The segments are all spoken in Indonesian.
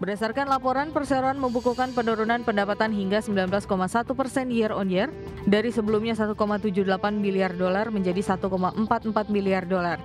Berdasarkan laporan, perseroan membukukan penurunan pendapatan hingga 19,1% year on year dari sebelumnya 1,78 miliar dolar menjadi 1,44 miliar dolar.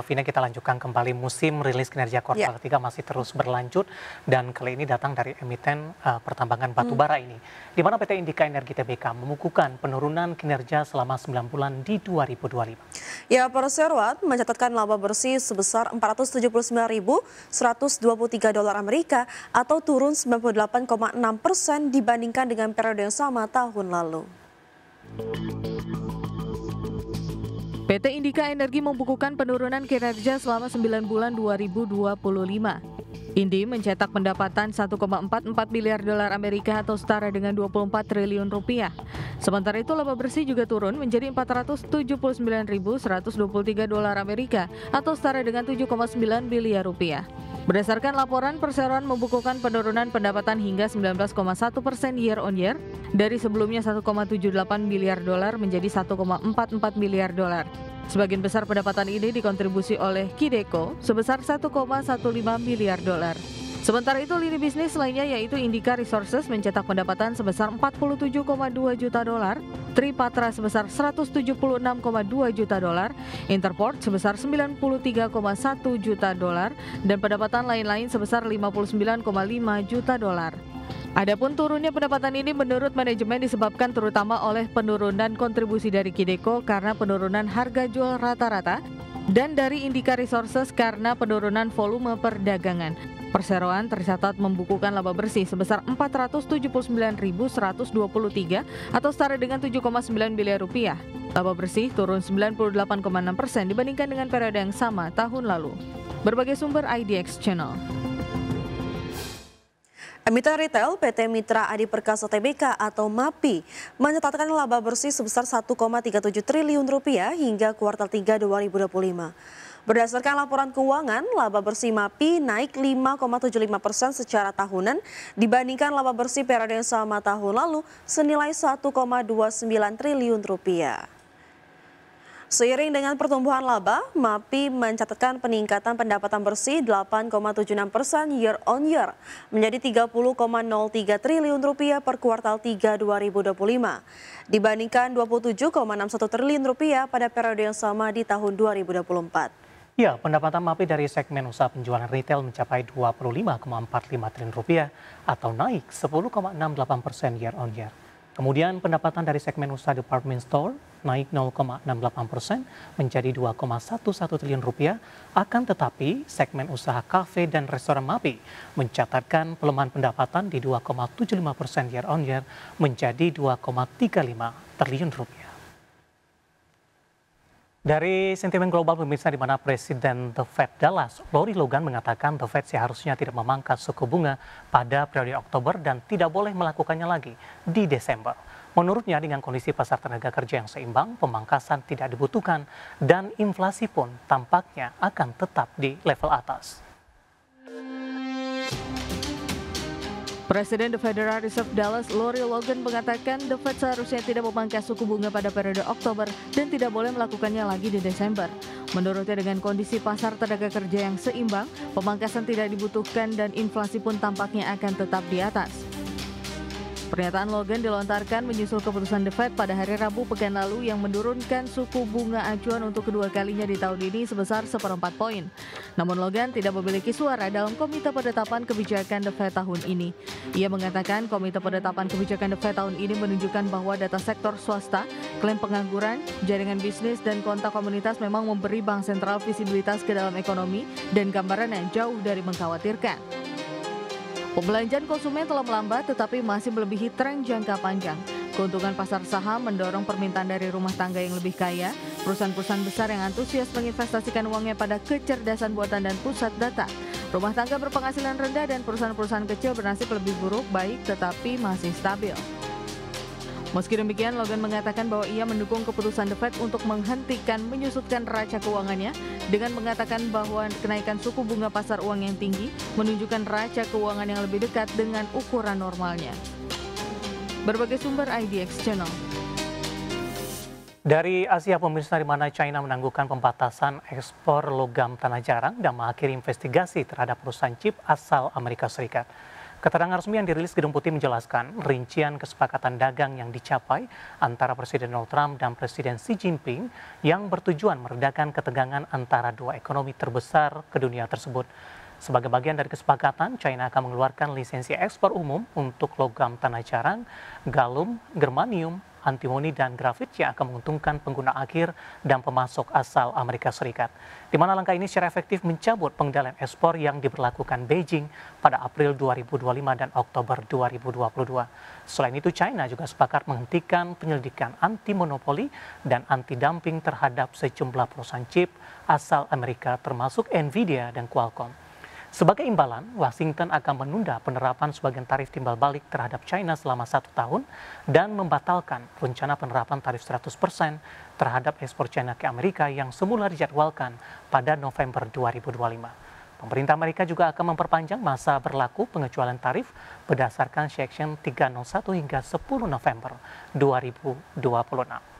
Vina, kita lanjutkan kembali. Musim rilis kinerja kuartal ketiga masih terus berlanjut dan kali ini datang dari emiten pertambangan batubara ini, di mana PT Indika Energi Tbk membukukan penurunan kinerja selama 9 bulan di 2025. Ya, perseroan mencatatkan laba bersih sebesar 479.123 dolar Amerika atau turun 98,6% dibandingkan dengan periode yang sama tahun lalu. PT Indika Energi membukukan penurunan kinerja selama 9 bulan 2025. Indi mencetak pendapatan 1,44 miliar dolar Amerika atau setara dengan 24 triliun rupiah. Sementara itu laba bersih juga turun menjadi 479.123 dolar Amerika atau setara dengan 7,9 miliar rupiah. Berdasarkan laporan, perseroan membukukan penurunan pendapatan hingga 19,1% year on year dari sebelumnya 1,78 miliar dolar menjadi 1,44 miliar dolar. Sebagian besar pendapatan ini dikontribusi oleh Kideko sebesar 1,15 miliar dolar. Sementara itu, lini bisnis lainnya yaitu Indika Resources mencetak pendapatan sebesar 47,2 juta dolar, Tripatra sebesar 176,2 juta dolar, Interport sebesar 93,1 juta dolar, dan pendapatan lain-lain sebesar 59,5 juta dolar. Adapun turunnya pendapatan ini menurut manajemen disebabkan terutama oleh penurunan kontribusi dari Kideko karena penurunan harga jual rata-rata dan dari Indika Resources karena penurunan volume perdagangan. Perseroan tercatat membukukan laba bersih sebesar 479.123 atau setara dengan 7,9 miliar rupiah. Laba bersih turun 98,6% dibandingkan dengan periode yang sama tahun lalu. Berbagai sumber IDX Channel. Emiten retail PT Mitra Adi Perkasa Tbk atau MAPI mencatatkan laba bersih sebesar 1,37 triliun rupiah hingga kuartal 3 2025. Berdasarkan laporan keuangan, laba bersih MAPI naik 5,75% secara tahunan dibandingkan laba bersih periode yang sama tahun lalu senilai 1,29 triliun rupiah. Seiring dengan pertumbuhan laba, MAPI mencatatkan peningkatan pendapatan bersih 8,76% year on year menjadi 30,03 triliun rupiah per kuartal 3 2025 dibandingkan 27,61 triliun rupiah pada periode yang sama di tahun 2024. Ya, pendapatan MAPI dari segmen usaha penjualan retail mencapai 25,45 triliun rupiah atau naik 10,68% year on year. Kemudian pendapatan dari segmen usaha department store naik 0,68% menjadi 2,11 triliun rupiah. Akan tetapi segmen usaha kafe dan restoran MAPI mencatatkan pelemahan pendapatan di 2,75% year on year menjadi 2,35 triliun rupiah. Dari sentimen global pemirsa, di mana Presiden The Fed Dallas, Lori Logan mengatakan The Fed seharusnya tidak memangkas suku bunga pada periode Oktober dan tidak boleh melakukannya lagi di Desember. Menurutnya dengan kondisi pasar tenaga kerja yang seimbang, pemangkasan tidak dibutuhkan dan inflasi pun tampaknya akan tetap di level atas. Presiden The Federal Reserve Dallas, Lori Logan mengatakan The Fed seharusnya tidak memangkas suku bunga pada periode Oktober dan tidak boleh melakukannya lagi di Desember. Menurutnya dengan kondisi pasar tenaga kerja yang seimbang, pemangkasan tidak dibutuhkan dan inflasi pun tampaknya akan tetap di atas. Pernyataan Logan dilontarkan menyusul keputusan The Fed pada hari Rabu pekan lalu yang menurunkan suku bunga acuan untuk kedua kalinya di tahun ini sebesar 1/4 poin. Namun Logan tidak memiliki suara dalam Komite Penetapan Kebijakan The Fed tahun ini. Ia mengatakan Komite Penetapan Kebijakan The Fed tahun ini menunjukkan bahwa data sektor swasta, klaim pengangguran, jaringan bisnis, dan kontak komunitas memang memberi bank sentral visibilitas ke dalam ekonomi dan gambaran yang jauh dari mengkhawatirkan. Pembelanjaan konsumen telah melambat tetapi masih melebihi tren jangka panjang. Keuntungan pasar saham mendorong permintaan dari rumah tangga yang lebih kaya, perusahaan-perusahaan besar yang antusias menginvestasikan uangnya pada kecerdasan buatan dan pusat data. Rumah tangga berpenghasilan rendah dan perusahaan-perusahaan kecil bernasib lebih buruk baik tetapi masih stabil. Meski demikian, Logan mengatakan bahwa ia mendukung keputusan The Fed untuk menghentikan menyusutkan neraca keuangannya dengan mengatakan bahwa kenaikan suku bunga pasar uang yang tinggi menunjukkan neraca keuangan yang lebih dekat dengan ukuran normalnya. Berbagai sumber IDX Channel. Dari Asia, pemirsa, di mana China menangguhkan pembatasan ekspor logam tanah jarang dan mengakhiri investigasi terhadap perusahaan chip asal Amerika Serikat. Keterangan resmi yang dirilis Gedung Putih menjelaskan rincian kesepakatan dagang yang dicapai antara Presiden Donald Trump dan Presiden Xi Jinping yang bertujuan meredakan ketegangan antara dua ekonomi terbesar ke dunia tersebut. Sebagai bagian dari kesepakatan, China akan mengeluarkan lisensi ekspor umum untuk logam tanah jarang, galum, germanium, antimoni, dan grafit yang akan menguntungkan pengguna akhir dan pemasok asal Amerika Serikat. Di mana langkah ini secara efektif mencabut pengendalian ekspor yang diberlakukan Beijing pada April 2025 dan Oktober 2022. Selain itu, China juga sepakat menghentikan penyelidikan anti-monopoli dan anti-dumping terhadap sejumlah perusahaan chip asal Amerika termasuk Nvidia dan Qualcomm. Sebagai imbalan, Washington akan menunda penerapan sebagian tarif timbal balik terhadap China selama 1 tahun dan membatalkan rencana penerapan tarif 100% terhadap ekspor China ke Amerika yang semula dijadwalkan pada November 2025. Pemerintah Amerika juga akan memperpanjang masa berlaku pengecualian tarif berdasarkan Section 301 hingga 10 November 2026.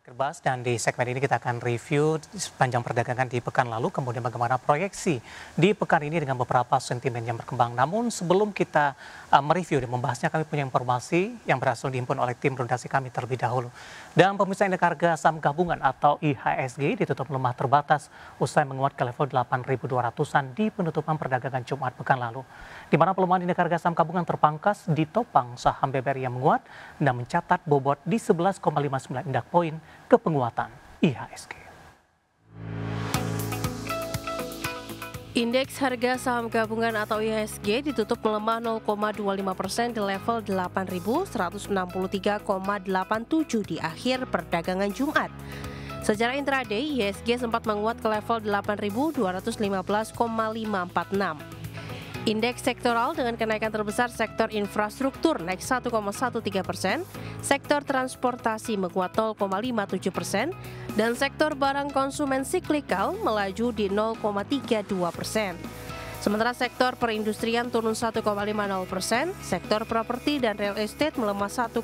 Terbahas, dan di segmen ini kita akan review sepanjang perdagangan di pekan lalu, kemudian bagaimana proyeksi di pekan ini dengan beberapa sentimen yang berkembang. Namun sebelum kita mereview dan membahasnya, kami punya informasi yang berhasil dihimpun oleh tim redaksi kami terlebih dahulu. Dan pemirsa, indeks harga saham gabungan atau IHSG ditutup melemah terbatas usai menguat ke level 8.200-an di penutupan perdagangan Jumat pekan lalu. Di mana pelemahan indeks harga saham gabungan terpangkas ditopang saham BBRI yang menguat dan mencatat bobot di 11,59 indeks poin ke penguatan IHSG. Indeks harga saham gabungan atau IHSG ditutup melemah 0,25% di level 8.163,87 di akhir perdagangan Jumat. Secara intraday, IHSG sempat menguat ke level 8.215,546. Indeks sektoral dengan kenaikan terbesar sektor infrastruktur naik 1,13%, sektor transportasi menguat 0,57%, dan sektor barang konsumen siklikal melaju di 0,32%. Sementara sektor perindustrian turun 1,50%, sektor properti dan real estate melemah 1,17%,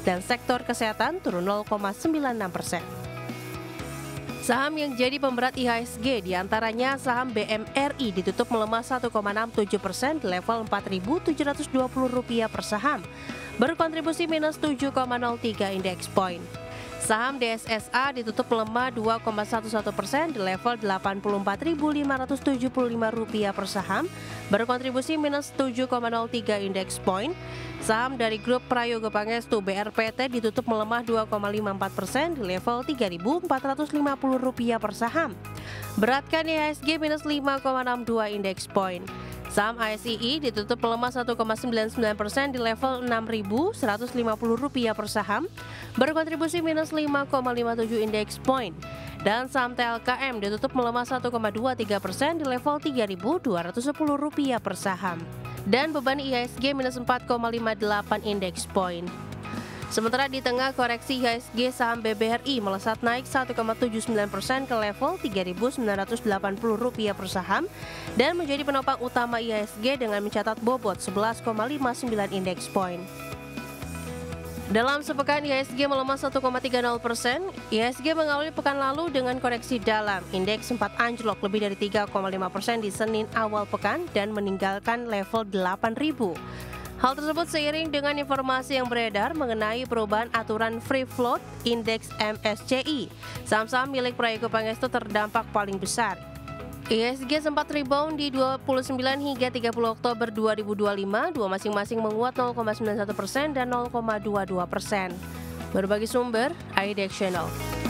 dan sektor kesehatan turun 0,96%. Saham yang jadi pemberat IHSG diantaranya saham BMRI ditutup melemah 1,67% di level Rp4.720 per saham, berkontribusi minus 7,03 indeks poin. Saham DSSA ditutup melemah 2,11% di level Rp84.575 per saham, berkontribusi minus 7,03 indeks poin. Saham dari grup Prayogo Pangestu BRPT ditutup melemah 2,54% di level Rp3.450 per saham. Beratkan IHSG minus 5,62 indeks poin. Saham ASII ditutup melemah 1,99% di level Rp6.150 per saham, berkontribusi minus 5,57 indeks poin. Dan saham TLKM ditutup melemah 1,23% di level Rp3.210 per saham. Dan beban IHSG minus 4,58 indeks poin. Sementara di tengah koreksi IHSG, saham BBRI melesat naik 1,79% ke level Rp3.980 per saham dan menjadi penopang utama IHSG dengan mencatat bobot 11,59 indeks poin. Dalam sepekan IHSG melemah 1,30%, IHSG mengawali pekan lalu dengan koreksi dalam. Indeks sempat anjlok lebih dari 3,5% di Senin awal pekan dan meninggalkan level 8.000. Hal tersebut seiring dengan informasi yang beredar mengenai perubahan aturan free float indeks MSCI. Saham-saham milik Prayogo Pangestu terdampak paling besar. IHSG sempat rebound di 29 hingga 30 Oktober 2025, dua masing-masing menguat 0,91% dan 0,22%. Berbagai sumber, iDex Channel.